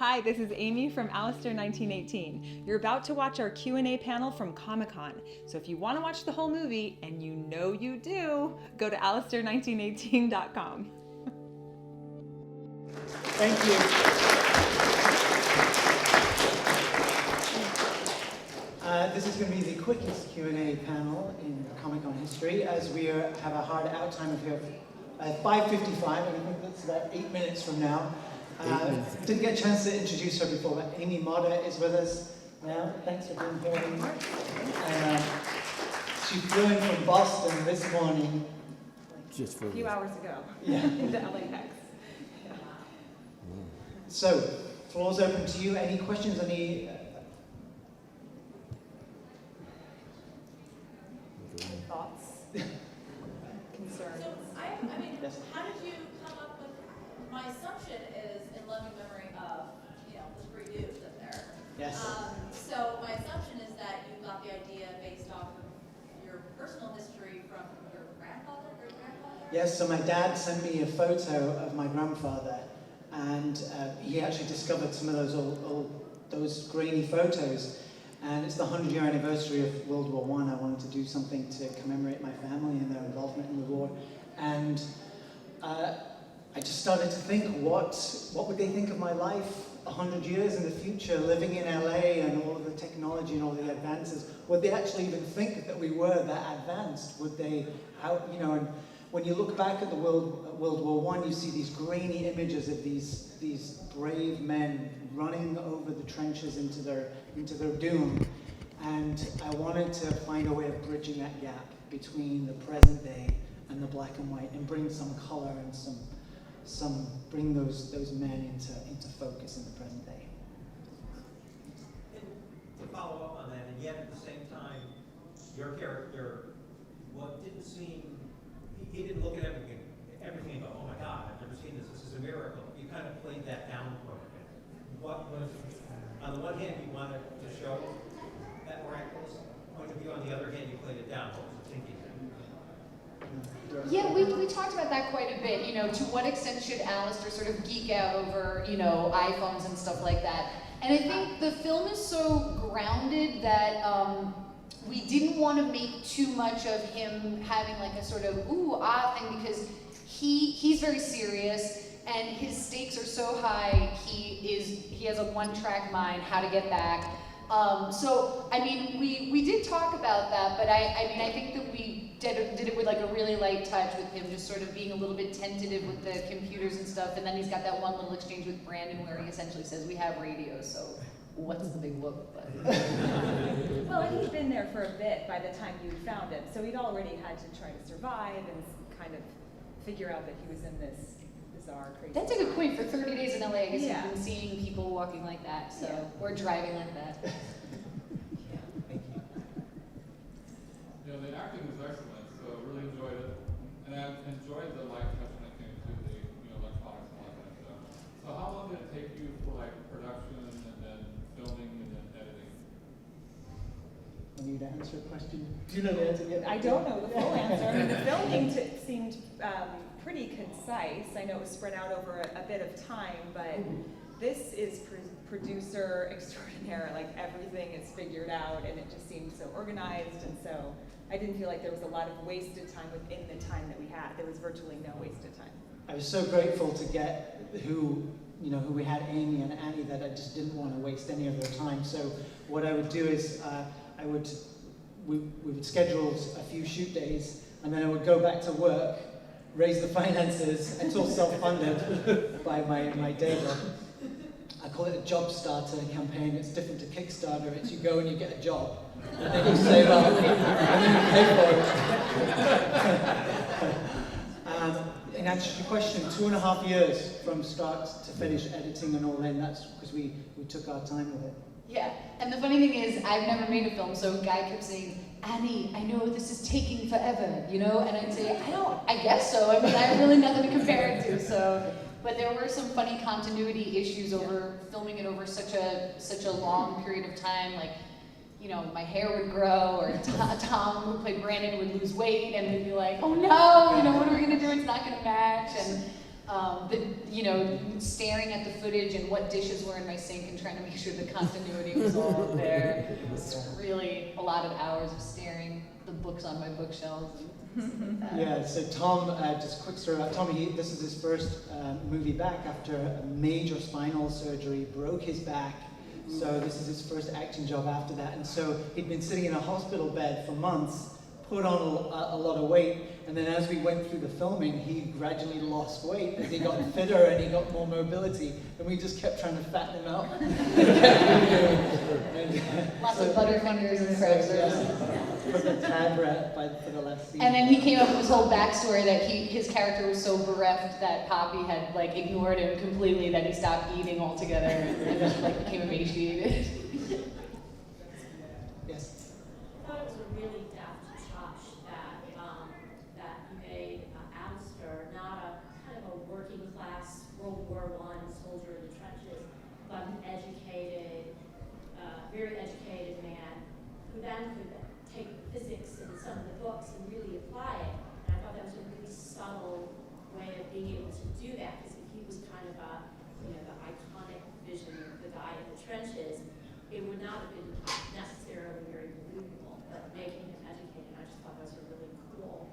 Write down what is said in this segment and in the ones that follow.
Hi, this is Amy from Alistair1918. You're about to watch our Q&A panel from Comic-Con. So if you want to watch the whole movie, and you know you do, go to Alistair1918.com. Thank you. This is going to be the quickest Q&A panel in Comic-Con history, as we have a hard out time of here at 5:55, and I think that's about 8 minutes from now. Didn't get a chance to introduce her before, but Amy Motta is with us now. Thanks for being here, Amy. And she flew in from Boston this morning. Just for a few hours ago. Yeah. Into LAX. Yeah. So, floor's open to you. Any questions? Any thoughts? Concerns? So, I mean, yes. How did you come up with, my assumption is in loving memory of, those great dudes up there. Yes. So my assumption is that you got the idea based off of your personal history from your grandfather, great-grandfather? Yes, so my dad sent me a photo of my grandfather, and he actually discovered some of those those grainy photos. And it's the 100-year anniversary of World War I. I wanted to do something to commemorate my family and their involvement in the war. And I just started to think, what would they think of my life 100 years in the future, living in LA and all of the technology and all the advances? Would they actually even think that we were that advanced? Would they, and when you look back at the World War I, you see these grainy images of these brave men running over the trenches into their doom. And I wanted to find a way of bridging that gap between the present day and the black and white, and bring some color and bring those men into focus in the present day. And to follow up on that, and yet at the same time, your character, he didn't look at everything and go, oh my God, I've never seen this is a miracle. You kind of played that down quite a bit. What was, on the one hand, you wanted to show that miraculous point of view, on the other hand, you played it down. What was the thinking? Yeah, we talked about that quite a bit. To what extent should Alistair sort of geek out over, iPhones and stuff like that? And I think the film is so grounded that we didn't want to make too much of him having like a sort of ooh, ah thing, because he's very serious and his stakes are so high. He has a one-track mind, how to get back. So, I mean, we did talk about that, but I think that we did it with like a really light touch, with him just sort of being a little bit tentative with the computers and stuff, and then he's got that one little exchange with Brandon where he essentially says, we have radios, so what's the big whoop? Well, and he'd been there for a bit by the time you found him, so he'd already had to try to survive and kind of figure out that he was in this bizarre, crazy That's a good point. For 30 days in LA, I guess Yeah. you've been seeing people walking like that, so or driving like that. The acting was excellent, so I really enjoyed it. And I enjoyed the light touch when it came to the electronics and all that kind of stuff. So how long did it take you for like production and then filming and then editing? I need to answer a question. Do you know the answer yet? I don't know the full answer. I mean, the filming seemed pretty concise. I know it was spread out over a bit of time, but this is producer extraordinaire. Like, everything is figured out, and it just seemed so organized, and so I didn't feel like there was a lot of wasted time within the time that we had. There was virtually no wasted time. I was so grateful to get who we had, Amy and Annie, that I just didn't want to waste any of their time. So what I would do is we would schedule a few shoot days, and then I would go back to work, raise the finances. It's all self-funded by my day job. I call it a job starter campaign. It's different to Kickstarter. It's you go and you get a job, and then you save up, and then you pay for it. In answer to your question, 2.5 years from start to finish editing and all in. That's because we took our time with it. Yeah, and the funny thing is, I've never made a film, so a guy kept saying, Annie, I know this is taking forever, and I'd say, I guess so. I mean, I have really nothing to compare it to, so. But there were some funny continuity issues over filming it over such a long period of time. Like, my hair would grow, or Tom, who played Brandon, would lose weight, and we'd be like, oh no, what are we gonna do? It's not gonna match. And you know, staring at the footage and what dishes were in my sink and trying to make sure the continuity was all there. It's really a lot of hours of staring at the books on my bookshelves. Yeah, so Tom, just a quick story about Tom. This is his first movie back after a major spinal surgery, broke his back. So this is his first acting job after that. And so he'd been sitting in a hospital bed for months, put on a lot of weight, and then as we went through the filming, he gradually lost weight as he got fitter and he got more mobility, and we just kept trying to fatten him out. Lots of Butterfingers and Krausers. For the tab rat for the last scene. And then he came up with this whole backstory that his character was so bereft that Poppy had like ignored him completely that he stopped eating altogether and just like became emaciated. Yes. I thought it was a really deft touch that you made Alistair not a kind of a working class World War I soldier in the trenches, but an educated, very educated man who then could take physics in some of the books and really apply it. And I thought that was a really subtle way of being able to do that, because if he was kind of the iconic vision of the guy in the trenches, it would not have been necessarily very believable, but making him educated, I just thought that was a really cool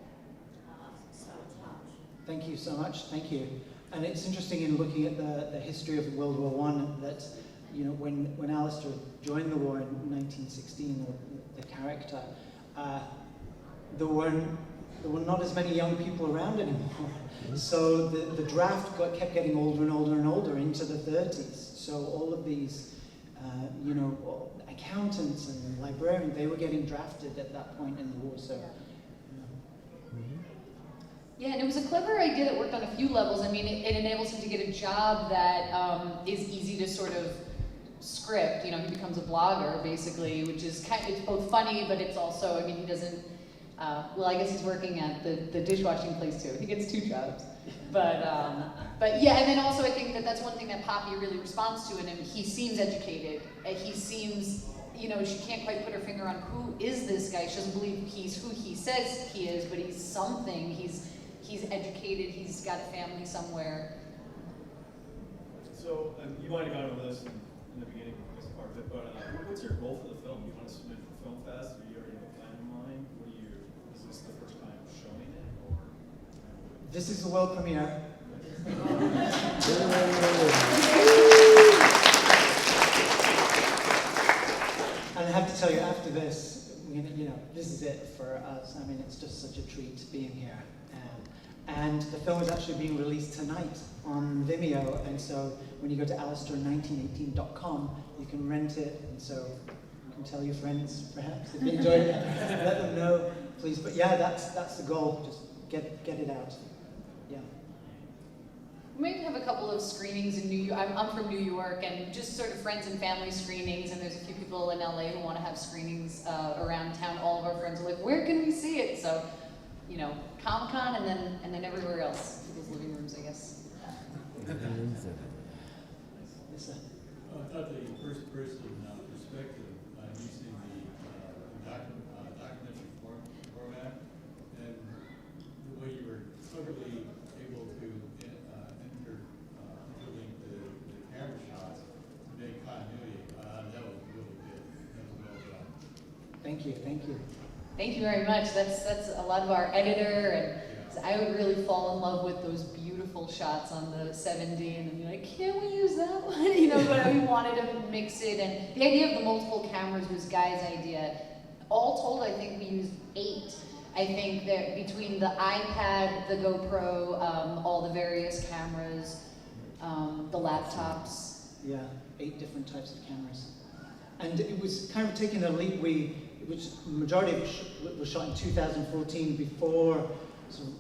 subtle touch. Thank you so much. Thank you. And it's interesting in looking at the history of World War I that, you know, when Alistair joined the war in 1916, the character, there were not as many young people around anymore. So the draft kept getting older and older and older into the 30s. So all of these, you know, accountants and librarians, they were getting drafted at that point in the war. So. Yeah, and it was a clever idea that worked on a few levels. I mean, it enables him to get a job that is easy to sort of script. You know, he becomes a blogger, basically, which is it's both funny, but it's also, I mean, he doesn't, well, I guess he's working at the dishwashing place, too. He gets 2 jobs. But yeah, and then also I think that's one thing that Poppy really responds to in him. He seems educated. He seems, you know, she can't quite put her finger on who is this guy. She doesn't believe he's who he says he is, but he's something. He's educated, he's got a family somewhere. So, you might have gone over this in the beginning of this part of it, but what's your goal for the film? You want to submit for Film Fest, or you already have a plan in mind? Is this the first time showing it, or? This is the world premiere. And I have to tell you, after this, you know, this is it for us. I mean, it's just such a treat being here. And the film is actually being released tonight on Vimeo, and so when you go to Alistair1918.com, you can rent it, and so you can tell your friends, perhaps, if you enjoyed it, let them know, please. But yeah, that's the goal, just get it out. Yeah. We might have a couple of screenings in New York. I'm from New York, and just sort of friends and family screenings, and there's a few people in LA who want to have screenings around town. All of our friends are like, where can we see it? So, you know, Comic-Con and then everywhere else. People's living rooms, I guess. Yes, sir. I thought the first person perspective using the documentary format and the way you were cleverly able to interlink the camera shots to make continuity, that was really good. That was well done. Thank you, thank you. Thank you very much. That's a lot of our editor, and I would really fall in love with those beautiful shots on the 7D, and then be like, can we use that one? You know, but we wanted to mix it, and the idea of the multiple cameras was Guy's idea. All told, I think we used 8. I think that between the iPad, the GoPro, all the various cameras, the laptops. Yeah, 8 different types of cameras. And it was kind of taking a leap. Which the majority of it was shot in 2014, before sort of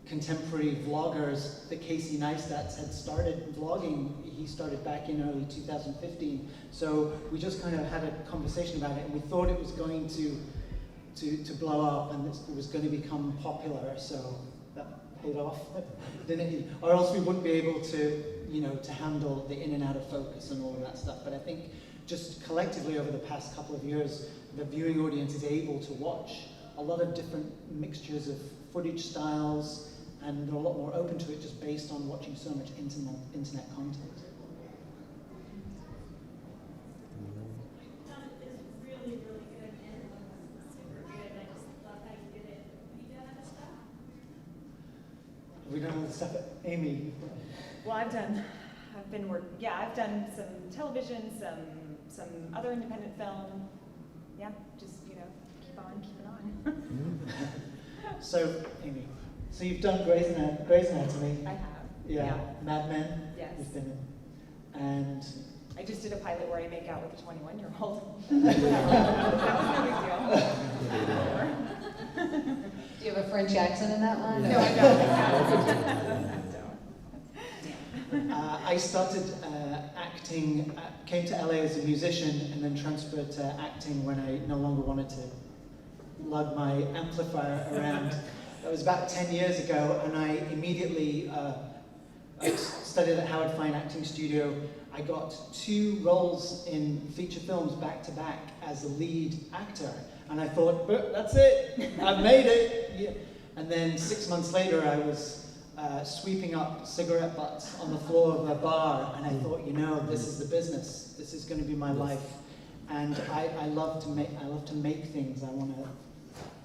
contemporary vloggers, the Casey Neistats had started vlogging. He started back in early 2015. So we just kind of had a conversation about it, and we thought it was going to blow up, and it was going to become popular. So that paid off, didn't it? Or else we wouldn't be able to, you know, to handle the in and out of focus and all of that stuff. But I think just collectively over the past couple of years, the viewing audience is able to watch a lot of different mixtures of footage styles, and they're a lot more open to it just based on watching so much internet content. It's really, really good and super good. I just love how you did it. Have you done other stuff? We don't have the stuff at Amy. Well, I've done some television, some other independent film. Yeah, just, keep on keeping on. So, Amy, so you've done Grey's Anatomy. I have. Yeah. Mad Men. Yes. You've been in. And I just did a pilot where I make out with a 21-year-old. That was no big deal. Do you have a French accent in that one? No, I don't. I started acting, came to LA as a musician and then transferred to acting when I no longer wanted to lug my amplifier around. That was about 10 years ago, and I immediately I studied at Howard Fine Acting Studio. I got 2 roles in feature films back to back as a lead actor, and I thought, that's it, I've made it. Yeah. And then 6 months later, I was sweeping up cigarette butts on the floor of a bar, and I thought, this is the business. This is going to be my life, and I love to make things. I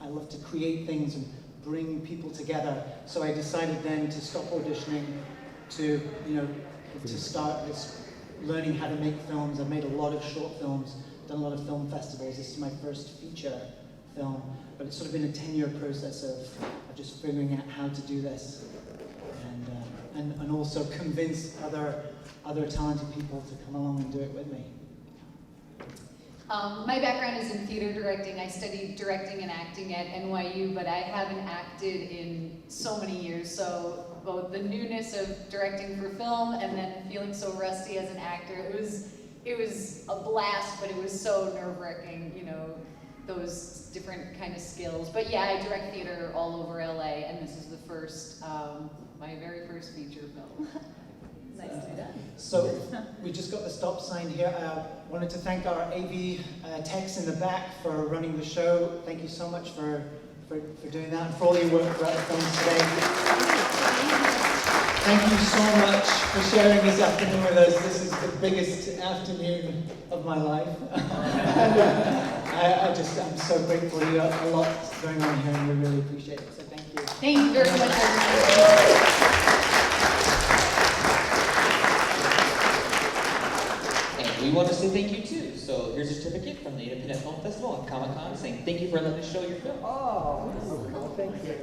love to create things and bring people together. So I decided then to stop auditioning, to start this learning how to make films. I've made a lot of short films, done a lot of film festivals. This is my first feature film, but it's sort of been a 10-year process of just figuring out how to do this, and also convince other talented people to come along and do it with me. My background is in theater directing. I studied directing and acting at NYU, but I haven't acted in so many years. So both the newness of directing for film and then feeling so rusty as an actor, it was a blast, but it was so nerve-wracking, those different kind of skills. But yeah, I direct theater all over LA, and this is the first, my very first feature film. Nice to do that. So we just got the stop sign here. Wanted to thank our AV techs in the back for running the show. Thank you so much for doing that and for all your work throughout the film today. Thank you so much for sharing this afternoon with us. This is the biggest afternoon of my life. I'm so grateful. You got a lot going on here and we really appreciate it. So thank you. Thank you very much, everybody. We want to say thank you too. So here's a certificate from the Independent Film Festival and Comic-Con saying thank you for letting us show your film. Oh, thank you.